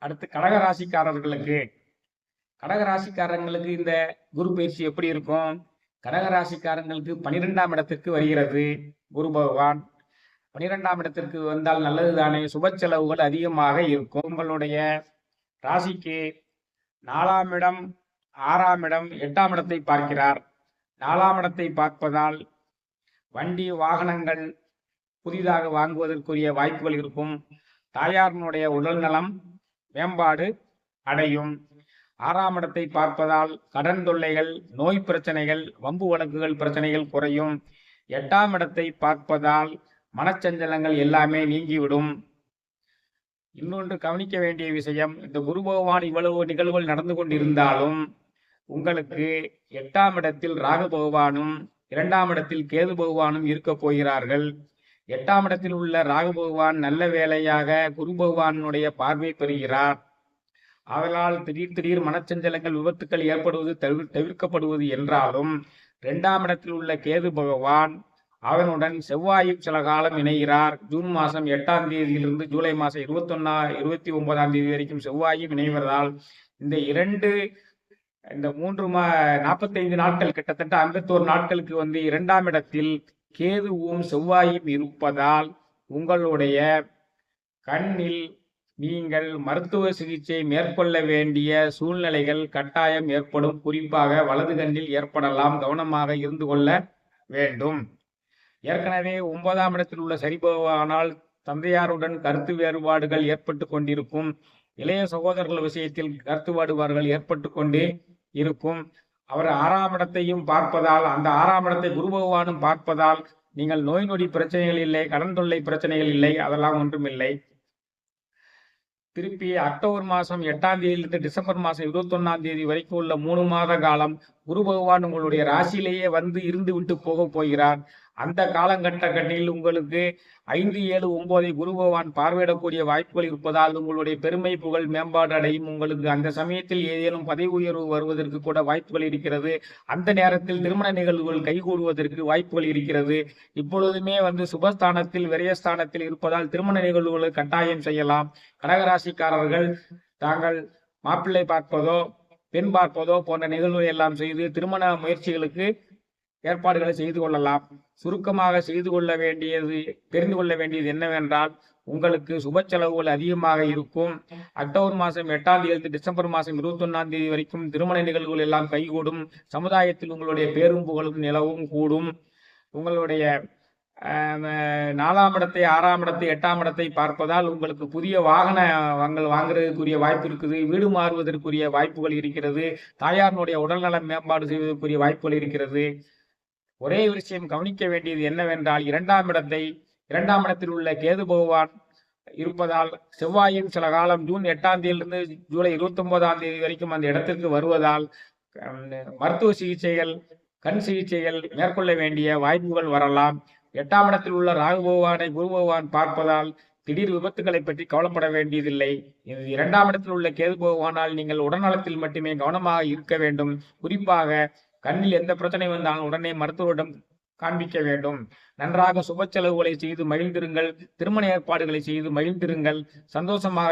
அடுத்து கடகராசிக்காரர்களுக்கு கடகராசிக்காரங்களுக்கு இந்த குரு பயிற்சி எப்படி இருக்கும்? கடகராசிக்காரங்களுக்கு 12ஆம் இடத்திற்கு வருகிறது குரு பகவான். 12ஆம் இடத்திற்கு வந்தால் நல்லது தானே. சுப செலவுகள் அதிகமாக இருக்கும். உங்களுடைய ராசிக்கு 4ஆம் இடம், 6ஆம் இடம், 8ஆம் இடத்தை பார்க்கிறார். 4ஆம் இடத்தை பார்ப்பதால் வண்டி வாகனங்கள் புதிதாக வாங்குவதற்குரிய வாய்ப்புகள் இருக்கும். தாயாரினுடைய உடல் நலம் மேம்பாடு அடையும். 6ஆம் இடத்தை பார்ப்பதால் கடன் தொல்லைகள், நோய் பிரச்சனைகள், வம்பு வழக்குகள் பிரச்சனைகள் குறையும். 8ஆம் இடத்தை பார்ப்பதால் மனச்சஞ்சலங்கள் எல்லாமே நீங்கிவிடும். இன்னொன்று கவனிக்க வேண்டிய விஷயம், இந்த குரு பகவான் இவ்வளவு நிகழ்வுகள் நடந்து கொண்டிருந்தாலும் உங்களுக்கு 8ஆம் இடத்தில் ராகு பகவானும் 2ஆம் இடத்தில் கேது பகவானும் இருக்க போகிறார்கள். 8ஆம் இடத்தில் உள்ள ராகு பகவான் நல்ல வேலையாக குரு பகவானுடைய பார்வை பெறுகிறார். அதனால் திடீர் மனச்சஞ்சலங்கள், விபத்துக்கள் ஏற்படுவது தவிர்க்கப்படுவது என்றாலும் 2ஆம் இடத்தில் உள்ள கேது பகவான் அவனுடன் செவ்வாயும் சில காலம் இணைகிறார். ஜூன் மாதம் 8ஆம் தேதியிலிருந்து ஜூலை மாதம் 29ஆம் தேதி வரைக்கும் செவ்வாயும் இணைவதால் இந்த 45 நாட்கள், கிட்டத்தட்ட 51 நாட்களுக்கு 2ஆம் இடத்தில் கேதுவும் செவ்வாயும் இருப்பதால் உங்களுடைய கண்ணில் நீங்கள் மருத்துவ சிகிச்சை மேற்கொள்ள வேண்டிய சூழ்நிலைகள் கட்டாயம் ஏற்படும். குறிப்பாக வலது கண்ணில் ஏற்படலாம். கவனமாக இருந்து கொள்ள வேண்டும். ஏற்கனவே 9ஆம் இடத்தில் உள்ள சனி பகவானால் தந்தையாருடன் கருத்து வேறுபாடுகள் ஏற்பட்டு கொண்டிருக்கும். இளைய சகோதரர்கள் விஷயத்தில் கருத்து வேறுபாடுகள் ஏற்பட்டு கொண்டே இருக்கும். அவர் 6ஆம் இடத்தையும் பார்ப்பதால், அந்த 6ஆம் இடத்தை குரு பகவானும் பார்ப்பதால் நீங்கள் நோய் நொடி பிரச்சனைகள் இல்லை, கடன் தொல்லை பிரச்சனைகள் இல்லை, அதெல்லாம் ஒன்றும் இல்லை. திருப்பி அக்டோபர் மாதம் 8ஆம் தேதியிலிருந்து டிசம்பர் மாதம் 21ஆம் தேதி வரைக்கும் உள்ள 3 மாத காலம் குரு பகவான் உங்களுடைய ராசியிலேயே இருந்து விட்டு போக போகிறார். அந்த காலகட்டத்தில் உங்களுக்கு 5, 7, 9 குரு பகவான் பார்வையிடக்கூடிய வாய்ப்புகள் இருப்பதால் உங்களுடைய பெருமை புகழ் மேம்பாடு அடையும். உங்களுக்கு அந்த சமயத்தில் ஏதேனும் பதவி உயர்வு வருவதற்கு கூட வாய்ப்புகள் இருக்கிறது. அந்த நேரத்தில் திருமண நிகழ்வுகள் கைகூடுவதற்கு வாய்ப்புகள் இருக்கிறது. இப்பொழுதுமே சுபஸ்தானத்தில் விரயஸ்தானத்தில் இருப்பதால் திருமண நிகழ்வுகளை கட்டாயம் செய்யலாம். கடகராசிக்காரர்கள் தாங்கள் மாப்பிள்ளை பார்ப்பதோ பெண் பார்ப்பதோ போன்ற நிகழ்வுகளை எல்லாம் செய்து திருமண முயற்சிகளுக்கு ஏற்பாடுகளை செய்து கொள்ளலாம். சுருக்கமாக தெரிந்து கொள்ள வேண்டியது என்னவென்றால், உங்களுக்கு சுப செலவுகள் அதிகமாக இருக்கும். அக்டோபர் மாதம் 8ஆம் தேதி டிசம்பர் மாதம் 21ஆம் தேதி வரைக்கும் திருமண நிகழ்வுகள் எல்லாம் கைகூடும். சமுதாயத்தில் உங்களுடைய பேரும் புகழும் நிலவும் கூடும். உங்களுடைய 4ஆம் இடத்தை, 6ஆம் இடத்தை, 8ஆம் இடத்தை பார்ப்பதால் உங்களுக்கு புதிய வாகனங்கள் வாங்குறதுக்குரிய வாய்ப்பு இருக்குது. வீடு மாறுவதற்குரிய வாய்ப்புகள் இருக்கிறது. தாயாரினுடைய உடல்நலம் மேம்பாடு செய்வதற்குரிய வாய்ப்புகள் இருக்கிறது. ஒரே விஷயம் கவனிக்க வேண்டியது என்னவென்றால், 2ஆம் இடத்தில் உள்ள கேது பகவான் இருப்பதால் செவ்வாயும் சில காலம் ஜூன் 8ஆம் தேதியிலிருந்து ஜூலை 29ஆம் தேதி வரைக்கும் அந்த இடத்திற்கு வருவதால் மருத்துவ சிகிச்சைகள், கண் சிகிச்சைகள் மேற்கொள்ள வேண்டிய வாய்ப்புகள் வரலாம். 8ஆம் இடத்தில் உள்ள ராகு பகவானை குரு பகவான் பார்ப்பதால் திடீர் விபத்துக்களை பற்றி கவலைப்பட வேண்டியதில்லை. 2ஆம் இடத்தில் உள்ள கேது பகவானால் நீங்கள் உடல்நலத்தில் மட்டுமே கவனமாக இருக்க வேண்டும். குறிப்பாக கண்ணில் எந்த பிரச்சனை வந்தாலும் உடனே மருத்துவரிடம் காண்பிக்க வேண்டும். நன்றாக சுப செலவுகளை செய்து மகிழ்ந்திருங்கள். திருமண ஏற்பாடுகளை செய்து மகிழ்ந்திருங்கள். சந்தோஷமாக